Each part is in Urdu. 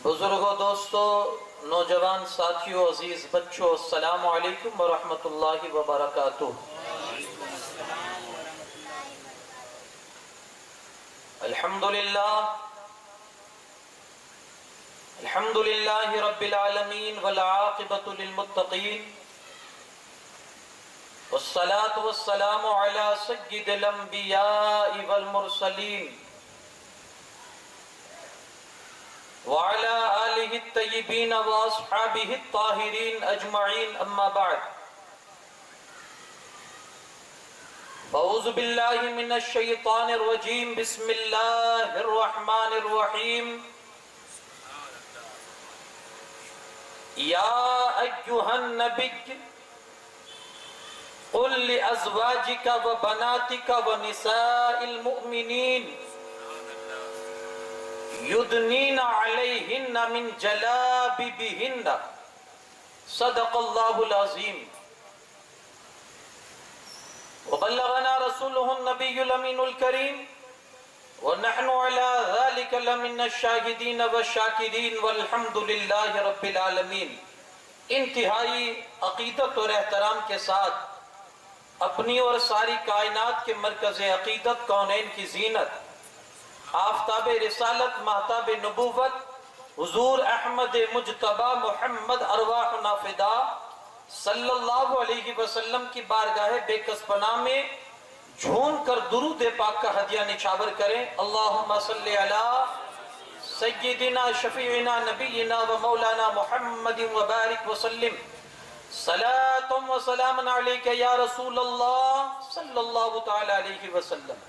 بزرگوں، دوستوں، نوجوان ساتھیوں، عزیز بچوں، السلام علیکم ورحمۃ اللہ وبرکاتہ۔ الحمد للہ رب العالمین والعاقبۃ للمتقین، والصلاة والسلام علی سید الانبیاء والمرسلین وعلى آلہ الطیبین واصحابہ الطاہرین اجمعین، اما بعد۔ اعوذ باللہ من الشیطان الرجیم، بسم اللہ الرحمن الرحیم۔ یا ایہا النبی قل لأزواجک وبناتک ونساء المؤمنین یدنین علیہن من جلابیبہن، صدق اللہ العظیم۔ وبلغنا رسوله النبی الامین الکریم، ونحن على ذلك لمن الشاہدین والشاکرین، والحمد للہ رب العالمین۔ انتہائی عقیدت اور احترام کے ساتھ اپنی اور ساری کائنات کے مرکز عقیدت، کونین کی زینت، آفتاب رسالت، مہتاب نبوت، حضور احمد مجتبی محمد ارواحنا فدا صلی اللہ علیہ وسلم کی بارگاہ بے کس پناہ میں جھوم کر درود پاک کا ہدیہ نچھاور کریں۔ اللہم صلی علی سیدنا شفیعنا نبینا و مولانا محمد وبارک وسلم، صلاۃ و سلام علیک یا رسول اللہ صلی اللہ تعالی علیہ وسلم۔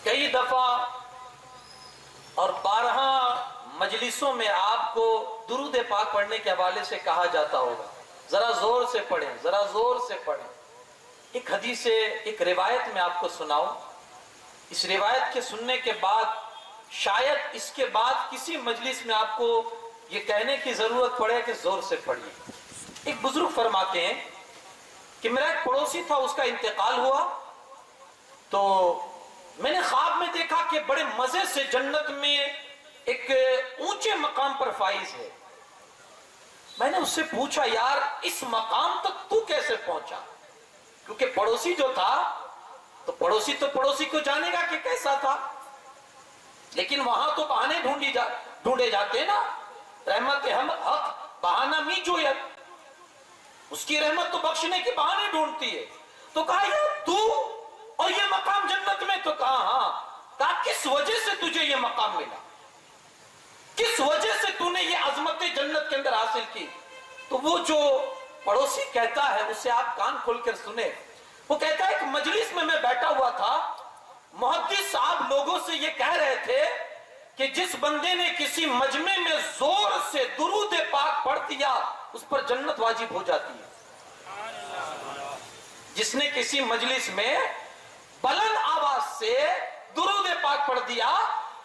کئی دفعہ اور بارہا مجلسوں میں آپ کو درود پاک پڑھنے کے حوالے سے کہا جاتا ہوگا، ذرا زور سے پڑھیں، ذرا زور سے پڑھیں۔ ایک حدیث، ایک روایت میں آپ کو سناؤں۔ اس روایت کے سننے کے بعد شاید اس کے بعد کسی مجلس میں آپ کو یہ کہنے کی ضرورت پڑے کہ زور سے پڑھیے۔ ایک بزرگ فرماتے ہیں کہ میرا ایک پڑوسی تھا، اس کا انتقال ہوا تو میں نے خواب میں دیکھا کہ بڑے مزے سے جنت میں ایک اونچے مقام پر فائز ہے۔ میں نے اس سے پوچھا، یار اس مقام تک تو کیسے پہنچا؟ کیونکہ پڑوسی جو تھا تو پڑوسی کو جانے گا کہ کیسا تھا، لیکن وہاں تو بہانے ڈھونڈے جاتے نا۔ رحمت حق بہانہ می جویت، اس کی رحمت تو بخشنے کے بہانے ڈھونڈتی ہے۔ تو کہا یار تو اور یہ مقام جنت میں، تو کہا ہاں۔ کہا کس وجہ سے تجھے یہ مقام ملا، کس وجہ سے تو نے یہ عظمت جنت کے اندر حاصل کی؟ تو وہ جو پڑوسی کہتا ہے، اسے آپ کان کھول کر سنیں۔ وہ کہتا ہے ایک مجلس میں بیٹھا ہوا تھا، محدث صاحب لوگوں سے یہ کہہ رہے تھے کہ جس بندے نے کسی مجمع میں زور سے درود پاک پڑھ دیا اس پر جنت واجب ہو جاتی ہے۔ جس نے کسی مجلس میں بلند آواز سے درود پاک پڑھ دیا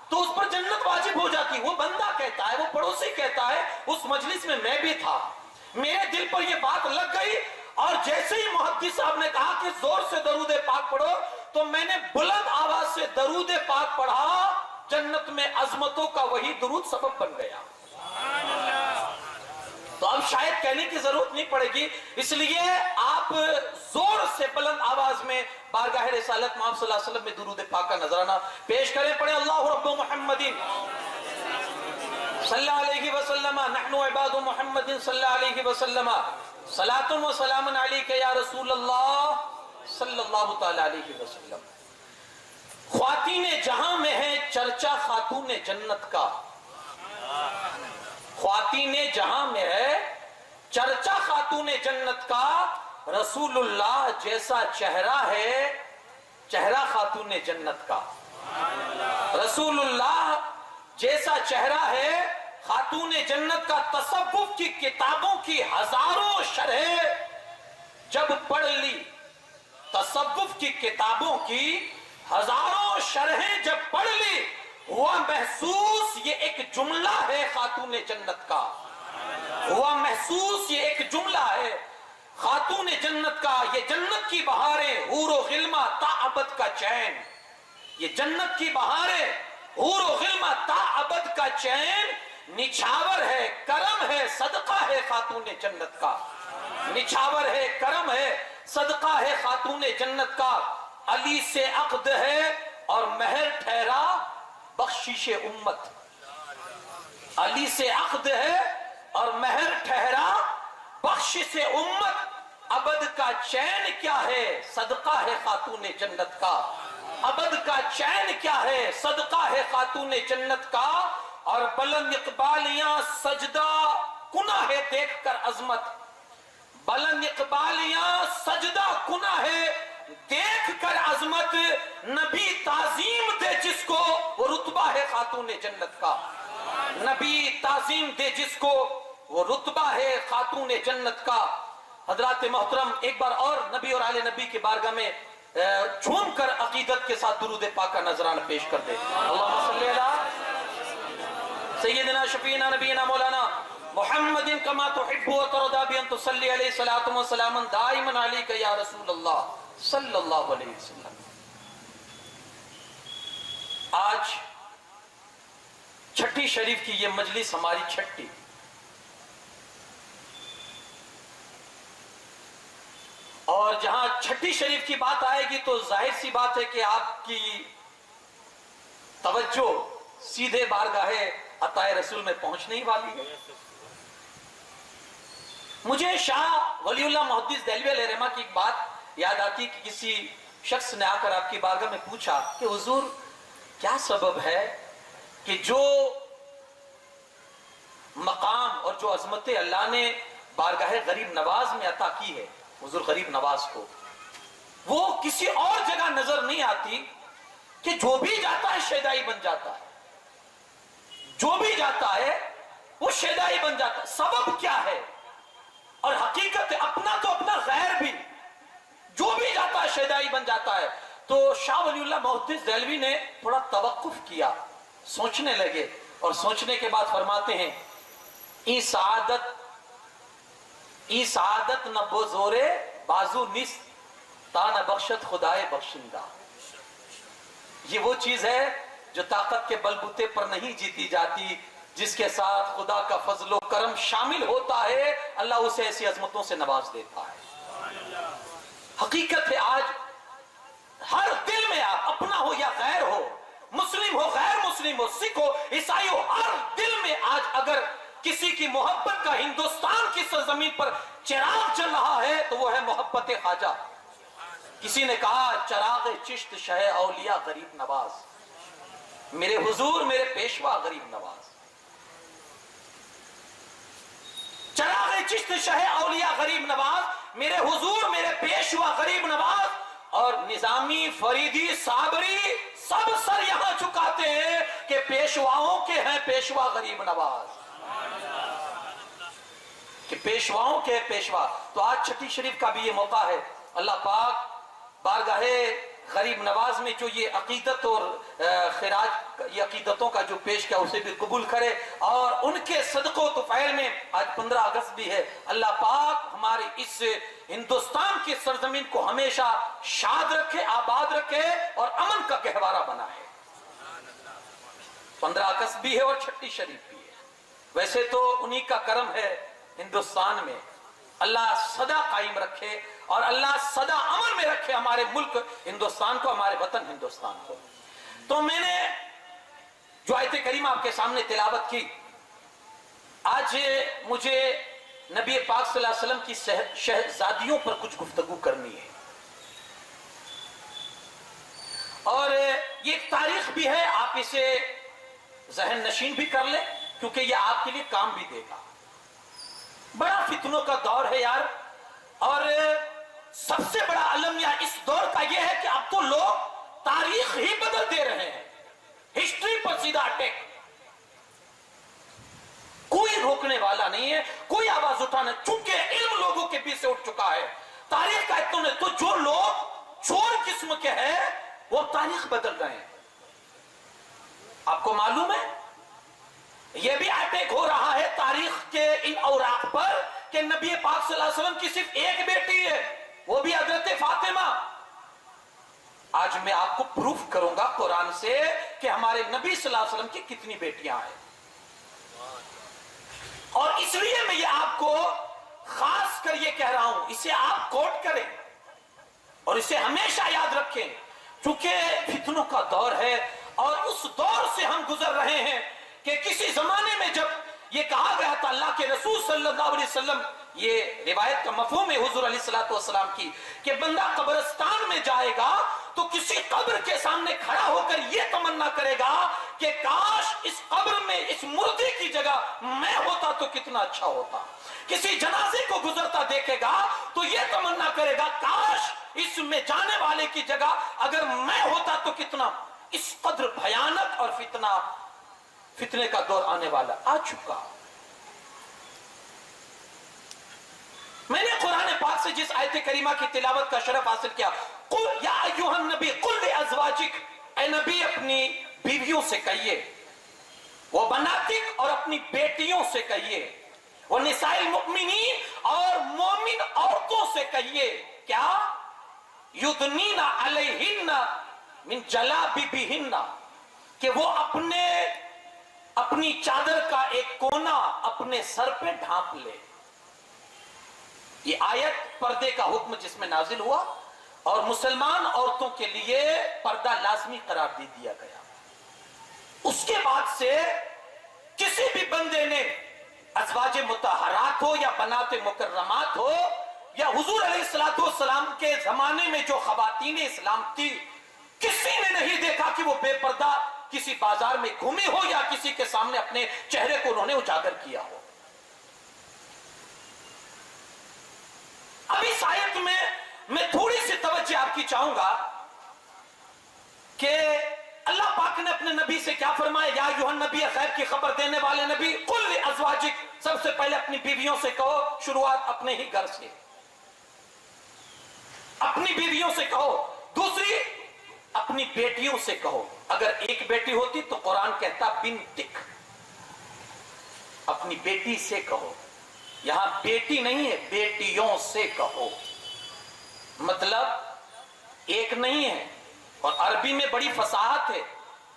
تو اس پر جنت واجب ہو جاتی۔ وہ بندہ کہتا ہے، وہ پڑوسی کہتا ہے، اس مجلس میں بھی تھا، میرے دل پر یہ بات لگ گئی، اور جیسے ہی محدث صاحب نے کہا کہ زور سے درود پاک پڑھو تو میں نے بلند آواز سے درود پاک پڑھا، جنت میں عظمتوں کا وہی درود سبب بن گیا۔ تو اب شاید کہنے کی ضرورت نہیں پڑے گی، اس لیے آپ زور سے بلند آواز میں بارگاہ رسالت محمد صلی اللہ علیہ وسلم میں درود پاک کا نذرانہ پیش کریں۔ پڑھیں اللہ رب محمد صلی اللہ علیہ وسلم، نحن عباد محمد صلی اللہ علیہ وسلم، صلاۃ و سلام علیک یا رسول اللہ صلی اللہ تعالی علیہ وسلم۔ خواتین جہاں میں ہے چرچا خاتون جنت کا، خواتین جہاں میں ہے چرچا خاتون جنت کا، رسول اللہ جیسا چہرہ ہے چہرہ خاتون جنت کا، رسول اللہ جیسا چہرہ ہے خاتون جنت کا۔ تصوف کی کتابوں کی ہزاروں شرح جب پڑھ لی، تصوف کی کتابوں کی ہزاروں شرحیں جب پڑھ لی، ہوا محسوس یہ ایک جملہ ہے خاتون جنت کا، ہوا محسوس یہ ایک جملہ ہے خاتون جنت کا۔ یہ جنت کی بہاریں حور و غلمہ تا ابد کا چین، یہ جنت کی بہاریں حور و غلمہ تا ابد کا چین، نچھاور ہے کرم ہے صدقہ ہے خاتون جنت کا، نچھاور ہے کرم ہے صدقہ ہے خاتون جنت کا، علی سے عقد ہے اور مہر ٹھہرا بخشش امت، علی سے عقد ہے اور مہر ٹھہرا بخشش امت، ابد کا چین کیا ہے صدقہ ہے خاتون جنت کا، ابد کا چین کیا ہے صدقہ ہے خاتون جنت کا، اور بلند اقبالیاں سجدہ کنا ہے دیکھ کر عظمت، بلند اقبالیاں سجدہ کنا ہے دیکھ کر عظمت، نبی تعظیم دے جس کو وہ رتبہ ہے خاتون جنت کا، نبی تعظیم دے جس کو وہ رتبہ ہے خاتون جنت کا۔ حضرات محترم، ایک بار اور نبی اور آل نبی کی بارگاہ میں جھوم کر عقیدت کے ساتھ درود پاک کا نذرانہ پیش کر دے۔ اللہم صلی علی سیدنا شفیعنا نبینا مولانا محمد کما تحب و ترضى بان تصلی علیہ صلاۃ و سلام دائما علیک یا رسول اللہ صلی اللہ علیہ وسلم۔ آج چھٹی شریف کی یہ مجلس ہماری چھٹی، اور جہاں چھٹی شریف کی بات آئے گی تو ظاہر سی بات ہے کہ آپ کی توجہ سیدھے بارگاہ عطائے رسول میں پہنچنے ہی والی ہے۔ مجھے شاہ ولی اللہ محدث دہلوی علیہ رحمہ کی ایک بات یاد آتی کہ کسی شخص نے آ کر آپ کی بارگاہ میں پوچھا کہ حضور کیا سبب ہے کہ جو مقام اور جو عظمت اللہ نے بارگاہ غریب نواز میں عطا کی ہے حضور غریب نواز کو، وہ کسی اور جگہ نظر نہیں آتی کہ جو بھی جاتا ہے شیدائی بن جاتا ہے، جو بھی جاتا ہے وہ شیدائی بن جاتا ہے۔ سبب کیا ہے؟ اور حقیقت اپنا تو اپنا غیر بھی، جو بھی جاتا ہے شیدائی بن جاتا ہے۔ تو شاہ ولی اللہ محدث دہلوی نے تھوڑا توقف کیا، سوچنے لگے، اور سوچنے کے بعد فرماتے ہیں ای سعادت نہ بزورے بازو نیست تا نہ بخشت خدائے بخشندہ۔ یہ وہ چیز ہے جو طاقت کے بلبوتے پر نہیں جیتی جاتی، جس کے ساتھ خدا کا فضل و کرم شامل ہوتا ہے اللہ اسے ایسی عظمتوں سے نواز دیتا ہے۔ حقیقت ہے آج ہر دل میں آپ اپنا ہو یا غیر ہو، مسلم ہو غیر مسلم ہو، سکھ ہو عیسائی ہو، ہر دل میں آج اگر کسی کی محبت کا ہندوستان کی سرزمین پر چراغ چل رہا ہے تو وہ ہے محبت خواجہ۔ کسی نے کہا چراغ چشت شہ اولیاء غریب نواز، میرے حضور میرے پیشوا غریب نواز، چراغ چشت شہ اولیاء غریب نواز، میرے حضور میرے پیشوا غریب نواز۔ اور نظامی فریدی صابری سب سر یہاں چکاتے ہیں کہ پیشواؤں کے ہیں پیشوا غریب نواز، کہ پیشواؤں کے پیشوا۔ تو آج چھٹی شریف کا بھی یہ موقع ہے، اللہ پاک بارگاہ غریب نواز میں جو یہ عقیدت اور خراج یہ عقیدتوں کا جو پیش کیا اسے بھی قبول کرے، اور ان کے صدقہ و طفیل میں آج 15 اگست بھی ہے، اللہ پاک ہمارے اس ہندوستان کی سرزمین کو ہمیشہ شاد رکھے، آباد رکھے اور امن کا گہوارہ بنائے۔ 15 اگست بھی ہے اور چھٹی شریف بھی ہے۔ ویسے تو انہی کا کرم ہے ہندوستان میں، اللہ صدا قائم رکھے اور اللہ صدا امن میں رکھے ہمارے ملک ہندوستان کو، ہمارے وطن ہندوستان کو۔ تو میں نے جو آیت کریمہ آپ کے سامنے تلاوت کی، آج مجھے نبی پاک صلی اللہ علیہ وسلم کی شہزادیوں پر کچھ گفتگو کرنی ہے، اور یہ ایک تاریخ بھی ہے، آپ اسے ذہن نشین بھی کر لیں کیونکہ یہ آپ کے لیے کام بھی دے گا۔ بڑا فتنوں کا دور ہے یار، اور سب سے بڑا المیہ اس دور کا یہ ہے کہ اب تو لوگ تاریخ ہی بدل دے رہے ہیں، ہسٹری پر سیدھا اٹیک، کوئی روکنے والا نہیں ہے، کوئی آواز اٹھانا، چونکہ علم لوگوں کے بیچ سے اٹھ چکا ہے، تاریخ کا اتنا تو جو لوگ چور قسم کے ہیں وہ تاریخ بدل رہے ہیں۔ آپ کو معلوم ہے یہ بھی اٹیک ہو رہا ہے تاریخ کے ان اوراق پر کہ نبی پاک صلی اللہ علیہ وسلم کی صرف ایک بیٹی ہے، وہ بھی حضرت فاطمہ، آج میں آپ کو پروف کروں گا قرآن سے کہ ہمارے نبی صلی اللہ علیہ وسلم کی کتنی بیٹیاں ہیں. اور اس لیے میں یہ آپ کو خاص کر یہ کہہ رہا ہوں, اسے آپ کوٹ کریں اور اسے ہمیشہ یاد رکھیں, چونکہ فتنوں کا دور ہے اور اس دور سے ہم گزر رہے ہیں کہ کسی زمانے میں جب یہ کہا گیا تھا اللہ کے رسول صلی اللہ علیہ وسلم, یہ روایت کا مفہوم ہے حضور علیہ السلام کی, کہ بندہ قبرستان میں جائے گا تو کسی قبر کے سامنے کھڑا ہو کر یہ تمنا کرے گا کہ کاش اس قبر میں اس مردے کی جگہ میں ہوتا تو کتنا اچھا ہوتا. کسی جنازے کو گزرتا دیکھے گا تو یہ تمنا کرے گا کاش اس میں جانے والے کی جگہ اگر میں ہوتا تو کتنا. اس قدر بھیانک اور فتنے کا دور آنے والا آ چکا. میں نے قرآن پاک سے جس آیت کریمہ کی تلاوت کا شرف حاصل کیا, قل یا ایھا النبی قل لازواجک, اے نبی اپنی بیویوں سے کہیے, وہ بناتک اور اپنی بیٹیوں سے کہیے, وہ نساء المؤمنین اور مومن عورتوں سے کہیے, کیا یدنین علیہن من جلابیبہن, کہ وہ اپنی چادر کا ایک کونا اپنے سر پہ ڈھانپ لے. یہ آیت پردے کا حکم جس میں نازل ہوا اور مسلمان عورتوں کے لیے پردہ لازمی قرار دے دیا گیا. اس کے بعد سے کسی بھی بندے نے ازواج مطہرات ہو یا بنات مکرمات ہو یا حضور علیہ السلام کے زمانے میں جو خواتین اسلام تھی, کسی نے نہیں دیکھا کہ وہ بے پردہ کسی بازار میں گھومی ہو یا کسی کے سامنے اپنے چہرے کو انہوں نے اجاگر کیا ہو. اب اس آیت میں تھوڑی سی توجہ آپ کی چاہوں گا کہ اللہ پاک نے اپنے نبی سے کیا فرمایا, یا ایھا النبی, خیر کی خبر دینے والے نبی, قل لازواجک, سب سے پہلے اپنی بیویوں سے کہو, شروعات اپنے ہی گھر سے, اپنی بیویوں سے کہو. دوسری اپنی بیٹیوں سے کہو, اگر ایک بیٹی ہوتی تو قرآن کہتا بنتک, اپنی بیٹی سے کہو. یہاں بیٹی نہیں ہے, بیٹیوں سے کہو, مطلب ایک نہیں ہے. اور عربی میں بڑی فصاحت ہے,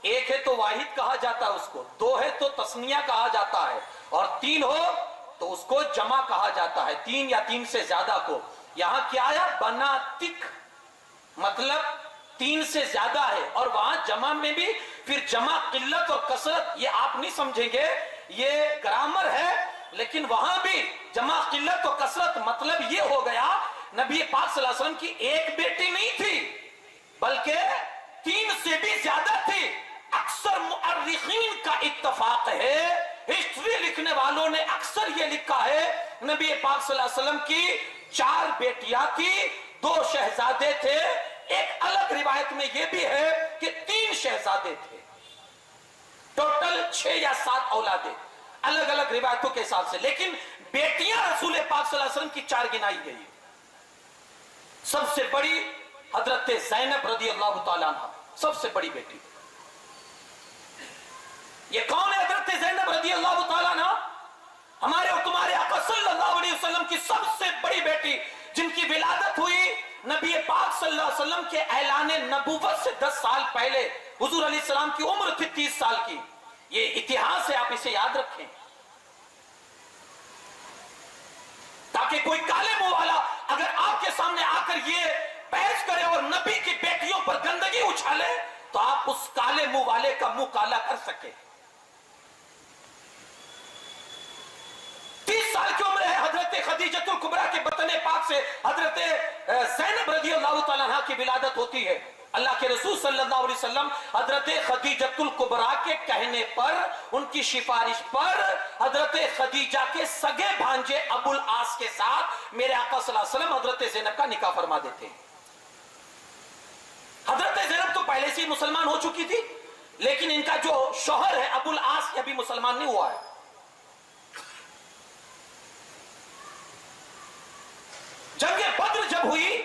ایک ہے تو واحد کہا جاتا ہے اس کو, دو ہے تو تسنیہ کہا جاتا ہے, اور تین ہو تو اس کو جمع کہا جاتا ہے, تین یا تین سے زیادہ کو. یہاں کیا آیا, بناتک, مطلب تین سے زیادہ ہے. اور وہاں جمع میں بھی پھر جمع قلت اور کثرت, یہ آپ نہیں سمجھیں گے, یہ گرامر ہے, لیکن وہاں بھی جمع قلت و کثرت مطلب یہ ہو گیا نبی پاک صلی اللہ علیہ وسلم کی ایک بیٹی نہیں تھی بلکہ تین سے بھی زیادہ تھی. اکثر مؤرخین کا اتفاق ہے, ہسٹری لکھنے والوں نے اکثر یہ لکھا ہے, نبی پاک صلی اللہ علیہ وسلم کی 4 بیٹیاں تھی, 2 شہزادے تھے. ایک الگ روایت میں یہ بھی ہے کہ 3 شہزادے تھے, ٹوٹل 6 یا 7 اولادیں, الگ الگ روایتوں کے حساب سے. لیکن بیٹیاں رسول پاک صلی اللہ علیہ وسلم کی 4 گنائی گئی. سب سے بڑی حضرت زینب رضی اللہ تعالیٰ عنہ, سب سے بڑی بیٹی. یہ کون ہے حضرت زینب رضی اللہ تعالیٰ عنہ؟ ہمارے اور تمہارے آقا صلی اللہ علیہ وسلم کی سب سے بڑی بیٹی, جن کی ولادت ہوئی نبی پاک صلی اللہ علیہ وسلم کے اعلان نبوت سے 10 سال پہلے. حضور علیہ السلام کی عمر تھی 30 سال کی. یہ اتہاس ہے, آپ اسے یاد رکھیں, تاکہ کوئی کالے منہ والا اگر آپ کے سامنے آ کر یہ بحث کرے اور نبی کی بیٹیوں پر گندگی اچھالے تو آپ اس کالے منہ والے کا منہ کالا کر سکے. 30 سال کی عمر ہے حضرت خدیجۃ الکبریٰ کے بطن پاک سے حضرت زینب رضی اللہ تعالیٰ عنہ کی ولادت ہوتی ہے. اللہ کے رسول صلی اللہ علیہ وسلم حضرت خدیجۃ الکبریٰ کے کہنے پر, ان کی سفارش پر, حضرت خدیجہ کے سگے بھانجے ابو العاص کے ساتھ میرے آقا صلی اللہ علیہ وسلم حضرت زینب کا نکاح فرما دیتے ہیں. حضرت زینب تو پہلے سے ہی مسلمان ہو چکی تھی, لیکن ان کا جو شوہر ہے ابو العاص یہ ابھی مسلمان نہیں ہوا ہے. جنگ بدر جب ہوئی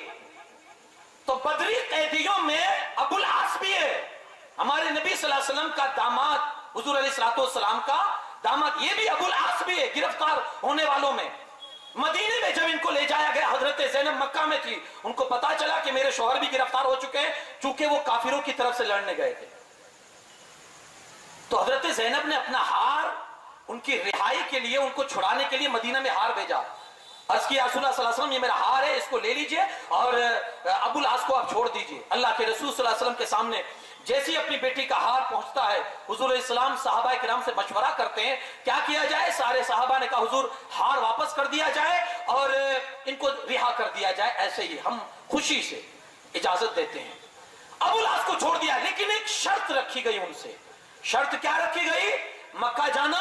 تو بدری قیدیوں میں ابو العاص بھی ہے, ہمارے نبی صلی اللہ علیہ وسلم کا داماد, حضور علیہ السلام کا داماد, یہ بھی ابو العاص بھی ہے گرفتار ہونے والوں میں. مدینے میں جب ان کو لے جایا گیا، حضرت زینب مکہ میں تھی، ان کو پتا چلا کہ میرے شوہر بھی گرفتار ہو چکے ہیں، چونکہ وہ کافروں کی طرف سے لڑنے گئے تھے۔ تو حضرت زینب نے اپنا ہار ان کی رہائی کے لیے، ان کو چھڑانے کے لیے مدینہ میں ہار بھیجا، عرض کیا رسول اللہ صلی اللہ علیہ وسلم یہ میرا ہار ہے، اس کو لے لیجئے اور ابو العاص کو آپ چھوڑ دیجئے۔ اللہ کے رسول صلی اللہ علیہ وسلم کے سامنے جیسی اپنی بیٹی کا ہار پہنچتا ہے، حضور علیہ السلام صحابہ کرام سے مشورہ کرتے ہیں کیا کیا جائے۔ سارے صحابہ نے کہا حضور ہار واپس کر دیا جائے اور ان کو رہا کر دیا جائے، ایسے ہی ہم خوشی سے اجازت دیتے ہیں۔ ابو العاص کو چھوڑ دیا، لیکن ایک شرط رکھی گئی ان سے۔ شرط کیا رکھی گئی؟ مکہ جانا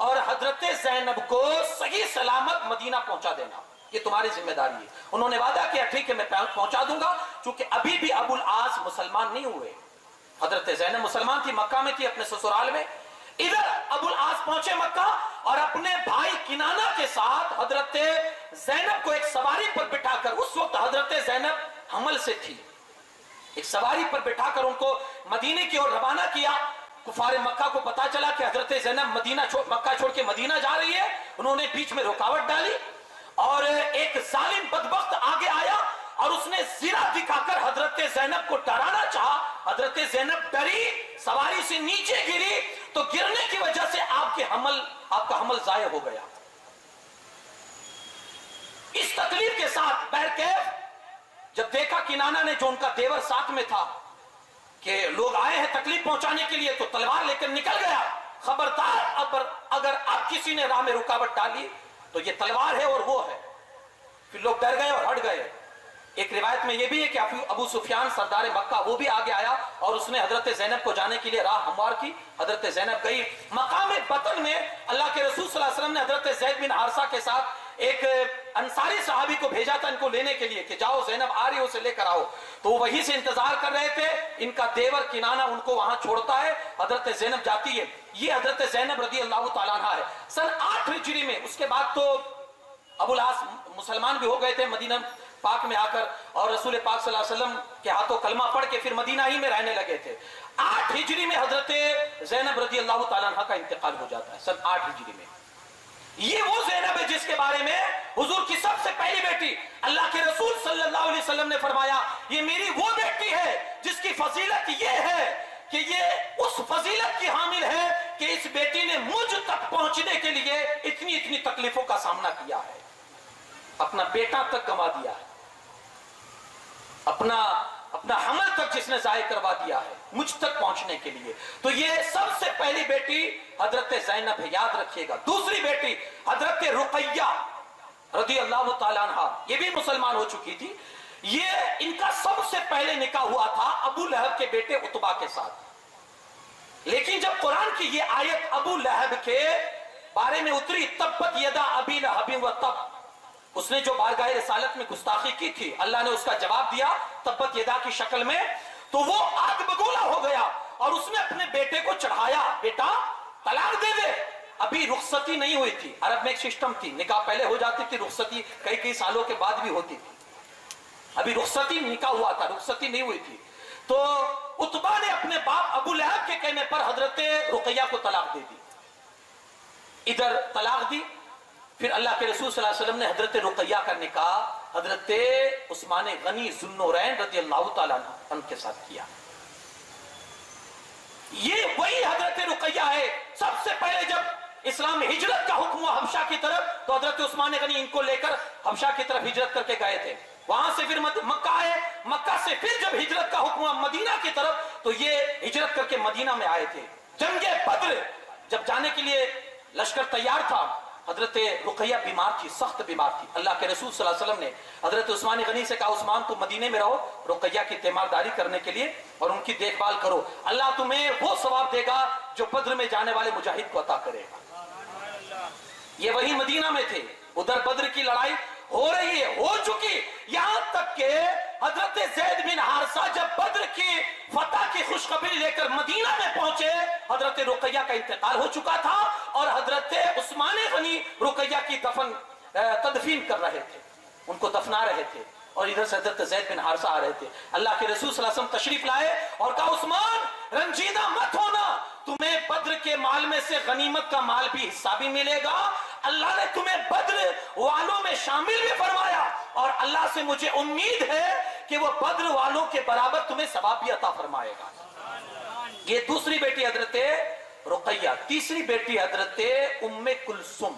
اور حضرت زینب کو صحیح سلامت مدینہ پہنچا دینا، یہ تمہاری ذمہ داری ہے۔ انہوں نے وعدہ کیا ٹھیک ہے میں پہنچا دوں گا، چونکہ ابھی بھی ابو العاص مسلمان نہیں ہوئے۔ حضرت زینب مسلمان تھی، مکہ میں تھی اپنے سسرال میں۔ ادھر ابو العاص پہنچے مکہ اور اپنے بھائی کنانہ کے ساتھ حضرت زینب کو ایک سواری پر بٹھا کر، اس وقت حضرت زینب حمل سے تھی، ایک سواری پر بٹھا کر ان کو مدینے کی اور روانہ کیا۔ کفار مکہ کو پتا چلا کہ حضرت زینب مکہ چھوڑ کے مدینہ جا رہی ہے، انہوں نے بیچ میں رکاوٹ ڈالی اور ایک ظالم بدبخت آگے آیا اور اس نے زرہ دکھا کر حضرت زینب کو ڈرانا چاہا۔ حضرت زینب ڈری، سواری سے نیچے گری، تو گرنے کی وجہ سے آپ کا حمل ضائع ہو گیا۔ اس تکلیف کے ساتھ بہرکیف جب دیکھا کنانہ نے، جو ان کا دیور ساتھ میں تھا، کہ لوگ آئے ہیں تکلیف پہنچانے کے لیے، تو تلوار لے کر نکل گیا، خبردار اگر اب کسی نے راہ میں رکاوٹ ڈالی تو یہ تلوار ہے اور وہ ہے۔ پھر لوگ ڈر گئے اور ہٹ گئے۔ ایک روایت میں یہ بھی ہے کہ ابو سفیان سردار مکہ وہ بھی آگے آیا اور اس نے حضرت زینب کو جانے کے لیے راہ ہموار کی۔ حضرت زینب گئی مقام بطن میں، اللہ کے رسول صلی اللہ علیہ وسلم نے حضرت زید بن حارثہ کے ساتھ ایک انصاری صحابی کو بھیجا تھا ان کو لینے کے لیے کہ جاؤ زینب آ رہی ہے اسے لے کر آؤ، تو وہ وہیں سے انتظار کر رہے تھے۔ ان کا دیور کنانہ ان کو وہاں چھوڑتا ہے، حضرت زینب جاتی ہے۔ یہ حضرت زینب رضی اللہ تعالیٰ عنہ ہے۔ سن 8 ہجری میں، اس کے بعد تو ابو العاص مسلمان بھی ہو گئے تھے مدینہ پاک میں آ کر، اور رسول پاک صلی اللہ علیہ وسلم کے ہاتھوں کلمہ پڑھ کے پھر مدینہ ہی میں رہنے لگے تھے۔ 8 ہجری میں حضرت زینب رضی اللہ تعالیٰ عنہ کا انتقال ہو جاتا ہے، سن 8 ہجری میں۔ یہ وہ زینب ہے جس کے بارے میں حضور کی سب سے پہلی بیٹی اللہ کے رسول صلی اللہ علیہ وسلم نے فرمایا یہ میری وہ بیٹی ہے جس کی فضیلت یہ ہے کہ یہ اس فضیلت کی حامل ہے کہ اس بیٹی نے مجھ تک پہنچنے کے لیے اتنی تکلیفوں کا سامنا کیا ہے، اپنا بیٹا تک گنوا دیا ہے، اپنا حمل تک جس نے ضائع کروا دیا ہے مجھ تک پہنچنے کے لیے۔ تو یہ سب سے پہلی بیٹی حضرت زینب ہے، یاد رکھیے گا۔ دوسری بیٹی حضرت رقیہ رضی اللہ تعالیٰ عنہ، یہ بھی مسلمان ہو چکی تھی۔ یہ ان کا سب سے پہلے نکاح ہوا تھا ابو لہب کے بیٹے عتبہ کے ساتھ، لیکن جب قرآن کی یہ آیت ابو لہب کے بارے میں اتری، تبت یدا ابی لہب و تب، اس نے جو بارگاہ رسالت میں گستاخی کی تھی، اللہ نے اس کا جواب دیا تبت یدا کی شکل میں، تو وہ آگ بگولا ہو گیا اور اس نے اپنے بیٹے کو چڑھایا، بیٹا طلاق دے دے۔ ابھی رخصتی نہیں ہوئی تھی، عرب میں ایک سسٹم تھی، نکاح پہلے ہو جاتی تھی، رخصتی کئی سالوں کے بعد بھی ہوتی تھی۔ ابھی رخصتی نکاح ہوا تھا، رخصتی نہیں ہوئی تھی، تو عتبہ نے اپنے باپ ابو لہب کے کہنے پر حضرت رقیہ کو طلاق دے دی۔ ادھر طلاق دی، پھر اللہ کے رسول صلی اللہ علیہ وسلم نے حضرت رقیہ کا نکاح حضرت عثمان غنی ذو النورین رضی اللہ تعالیٰ عنہ کے ساتھ کیا۔ یہ وہی حضرت رقیہ ہے، سب سے پہلے جب اسلام میں ہجرت کا حکم ہوا حبشہ کی طرف، تو حضرت عثمان غنی ان کو لے کر حبشہ کی طرف ہجرت کر کے گئے تھے، وہاں سے پھر مکہ آئے، مکہ سے پھر جب ہجرت کا حکم ہوا مدینہ کی طرف، تو یہ ہجرت کر کے مدینہ میں آئے تھے۔ جنگ بدر جب جانے کے لیے لشکر تیار تھا، حضرت رقیہ بیمار تھی، سخت بیمار تھی۔ اللہ کے رسول صلی اللہ علیہ وسلم نے حضرت عثمان غنی سے کہا عثمان تم مدینے میں رہو رقیہ کی تیمارداری کرنے کے لیے اور ان کی دیکھ بھال کرو، اللہ تمہیں وہ ثواب دے گا جو بدر میں جانے والے مجاہد کو عطا کرے گا۔ یہ وہی مدینہ میں تھے، ادھر بدر کی لڑائی ہو رہی ہے، ہو چکی، یہاں تک کہ حضرت زید بن حارثہ جب بدر کی فتح کی خوشخبری لے کر مدینہ میں پہنچے، حضرت رقیہ کا انتقال ہو چکا تھا اور حضرت عثمان غنی رقیہ کی تدفین کر رہے تھے، ان کو دفنا رہے تھے، اور ادھر سے حضرت زید بن حارثہ آ رہے تھے۔ اللہ کے رسول صلی اللہ علیہ وسلم تشریف لائے اور کہا عثمان رنجیدہ مت ہونا، تمہیں بدر کے مال میں سے غنیمت کا مال بھی حصہ بھی ملے گا، اللہ نے تمہیں بدر والوں میں شامل بھی فرمایا اور اللہ سے مجھے امید ہے کہ وہ بدر والوں کے برابر تمہیں ثواب بھی عطا فرمائے گا۔ یہ دوسری بیٹی حضرت رقیہ۔ تیسری بیٹی حضرت ام کلثوم،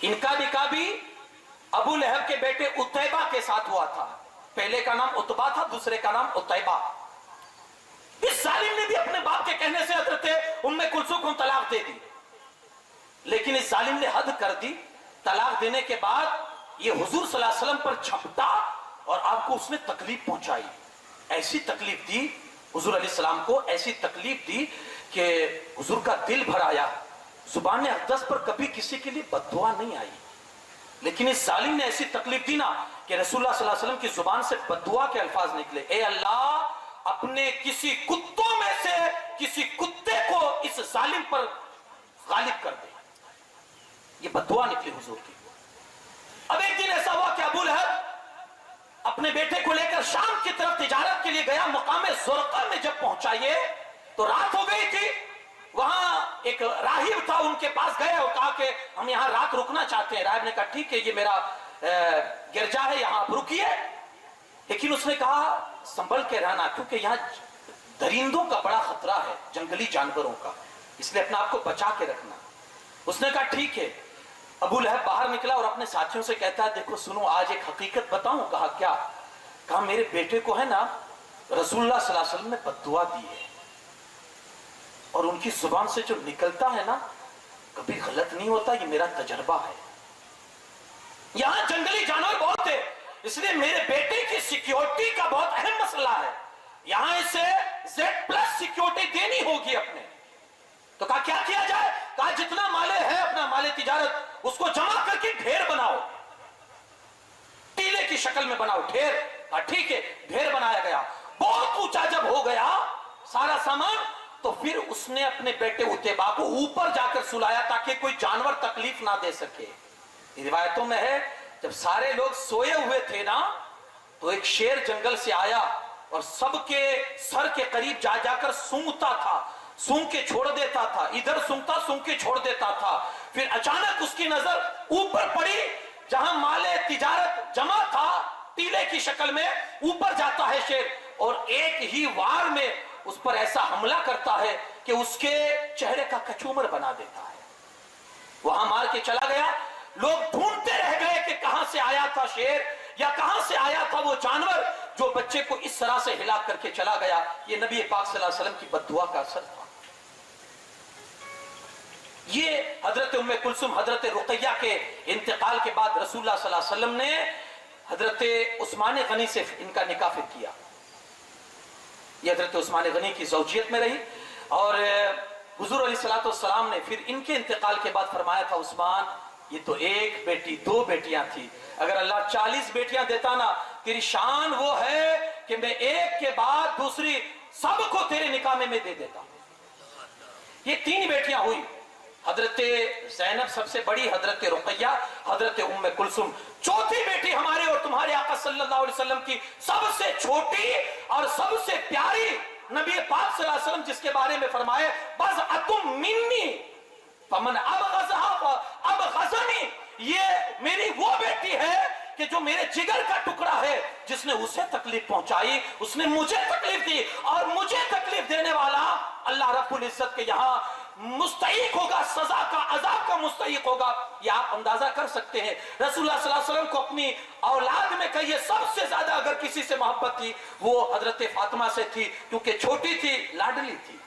ان کا نکاح بھی ابو لہب کے بیٹے عتیبہ کے ساتھ ہوا تھا۔ پہلے کا نام عتبہ تھا، دوسرے کا نام عتیبہ۔ اس ظالم نے بھی اپنے باپ کے کہنے سے حضرت ام کلثوم کو طلاق دے دی، لیکن اس ظالم نے حد کر دی۔ طلاق دینے کے بعد یہ حضور صلی اللہ علیہ وسلم پر چھپٹا اور آپ کو اس نے تکلیف پہنچائی، ایسی تکلیف دی حضور علیہ السلام کو، ایسی تکلیف دی کہ حضور کا دل بھر آیا۔ زبان اقدس پر کبھی کسی کے لیے بد دعا نہیں آئی، لیکن اس ظالم نے ایسی تکلیف دی نا کہ رسول اللہ صلی اللہ علیہ وسلم کی زبان سے بد دعا کے الفاظ نکلے، اے اللہ اپنے کسی کتوں میں سے کسی کتے کو اس ظالم پر غالب کر دے۔ یہ بد دعا نکلی حضور کی۔ اب ایک دن ایسا ہوا کہ ابو لہب اپنے بیٹے کو لے کر شام کی طرف تجارت کے لیے گیا۔ مقام زرقہ میں جب پہنچا یہ تو رات ہو گئی تھی۔ وہاں ایک راہب تھا، ان کے پاس گئے اور کہا کہ ہم یہاں رات رکنا چاہتے ہیں۔ راہب نے کہا ٹھیک ہے، یہ میرا گرجا ہے، یہاں آپ رکیے، لیکن اس نے کہا سنبھل کے رہنا، کیونکہ یہاں درندوں کا بڑا خطرہ ہے، جنگلی جانوروں کا، اس لیے اپنا آپ کو بچا کے رکھنا۔ اس نے کہا ٹھیک ہے۔ ابو لہب باہر نکلا اور اپنے ساتھیوں سے کہتا ہے دیکھو سنو، آج ایک حقیقت بتاؤں۔ کہا کیا؟ کہا میرے بیٹے کو ہے نا رسول اللہ صلی اللہ علیہ وسلم نے بد دعا دی ہے، اور ان کی زبان سے جو نکلتا ہے نا کبھی غلط نہیں ہوتا، یہ میرا تجربہ ہے۔ یہاں جنگلی جانور بہت ہے، اس لیے میرے بیٹے کی سیکیورٹی کا بہت اہم مسئلہ ہے، یہاں اسے Z+ سیکیورٹی دینی ہوگی اپنے۔ تو کہا کیا کیا جائے؟ کہا جتنا مال ہے اپنا مال تجارت اس کو جمع کر کے ڈھیر بناؤ، ٹیلے کی شکل میں بناؤ ڈھیر۔ کہا ٹھیک ہے، ڈھیر بنایا گیا۔ بہت اونچا جب ہو گیا سارا سامان، تو پھر اس نے اپنے بیٹے عتیبہ کو اوپر جا کر سلایا تاکہ کوئی جانور تکلیف نہ دے سکے۔ روایتوں میں ہے جب سارے لوگ سوئے ہوئے تھے نا تو ایک شیر جنگل سے آیا اور سب کے سر کے قریب جا جا کر سونگتا تھا، سونگ کے چھوڑ دیتا تھا، ادھر سونگتا سونگ کے چھوڑ دیتا تھا۔ پھر اچانک اس کی نظر اوپر پڑی جہاں مال تجارت جمع تھا، ٹیلے کی شکل میں اوپر جاتا ہے شیر، اور ایک ہی وار میں اس پر ایسا حملہ کرتا ہے کہ اس کے چہرے کا کچومر بنا دیتا ہے۔ وہاں مار کے چلا گیا۔ لوگ ڈھونڈتے رہ گئے کہ کہاں سے آیا تھا شیر، یا کہاں سے آیا تھا وہ جانور جو بچے کو اس طرح سے ہلاک کر کے چلا گیا۔ یہ نبی پاک صلی اللہ علیہ وسلم کی بد دعا کا اثر تھا۔ یہ حضرت ام کلثوم، حضرت رقیہ کے انتقال کے بعد رسول اللہ صلی اللہ علیہ وسلم نے حضرت عثمان غنی سے ان کا نکاح پھر کیا۔ یہ حضرت عثمان غنی کی زوجیت میں رہی، اور حضور علیہ الصلوۃ والسلام نے پھر ان کے انتقال کے بعد فرمایا تھا عثمان یہ تو ایک بیٹی دو بیٹیاں تھی، اگر اللہ 40 بیٹیاں دیتا نا، تیری شان وہ ہے کہ میں ایک کے بعد دوسری سب کو تیرے نکاح میں دے دیتا۔ یہ 3 بیٹیاں ہوئی، حضرت زینب سب سے بڑی، حضرت رقیہ، حضرت ام کلثوم۔ چوتھی بیٹی ہمارے اور تمہارے آقا صلی اللہ علیہ وسلم کی سب سے چھوٹی اور سب سے پیاری، نبی پاک صلی اللہ علیہ وسلم جس کے بارے میں فرمائے بضعۃ منی فمن ابغضها فابغضنی، یہ میری وہ بیٹی ہے کہ جو میرے جگر کا ٹکڑا ہے، جس نے اسے تکلیف پہنچائی اس نے مجھے تکلیف دی، اور مجھے تکلیف دینے والا اللہ رب العزت کے یہاں مستحق ہوگا، سزا کا عذاب کا مستحق ہوگا۔ یہ آپ اندازہ کر سکتے ہیں رسول اللہ صلی اللہ علیہ وسلم کو اپنی اولاد میں کہیے سب سے زیادہ اگر کسی سے محبت تھی وہ حضرت فاطمہ سے تھی، کیونکہ چھوٹی تھی، لاڈلی تھی۔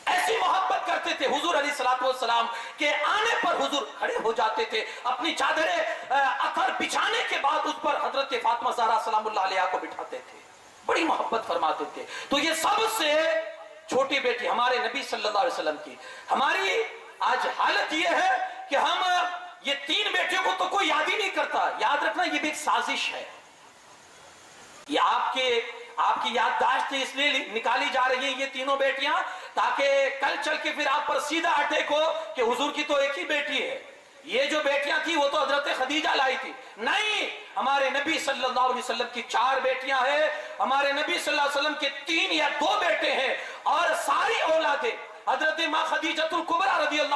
ایسی محبت کرتے تھے حضور علیہ الصلوۃ والسلام کے آنے پر حضور کھڑے ہو جاتے تھے، اپنی چادریں اثر بچھانے کے بعد اس پر حضرت فاطمہ زہرا سلام اللہ علیہا کو بٹھاتے تھے، بڑی محبت فرماتے تھے۔ تو یہ سب سے چھوٹی بیٹی ہمارے نبی صلی اللہ علیہ وسلم کی۔ ہماری آج حالت یہ ہے کہ ہم یہ 3 بیٹیوں کو تو کوئی یاد ہی نہیں کرتا۔ یاد رکھنا یہ بھی ایک سازش ہے، یہ آپ کی یادداشت اس لیے نکالی جا رہی ہیں یہ تینوں بیٹیاں، تاکہ کل چل کے پھر آپ پر سیدھا اٹیک ہو کہ حضور کی تو ایک ہی بیٹی ہے، یہ جو بیٹیاں تھی وہ تو حضرت خدیجہ لائی تھی۔ نہیں، ہمارے نبی صلی اللہ علیہ وسلم کی 4 بیٹیاں ہیں، ہمارے نبی صلی اللہ علیہ وسلم کے 3 یا 2 بیٹے ہیں، اور ساری اولادیں حضرت ماں خدیجۃ الکبریٰ رضی اللہ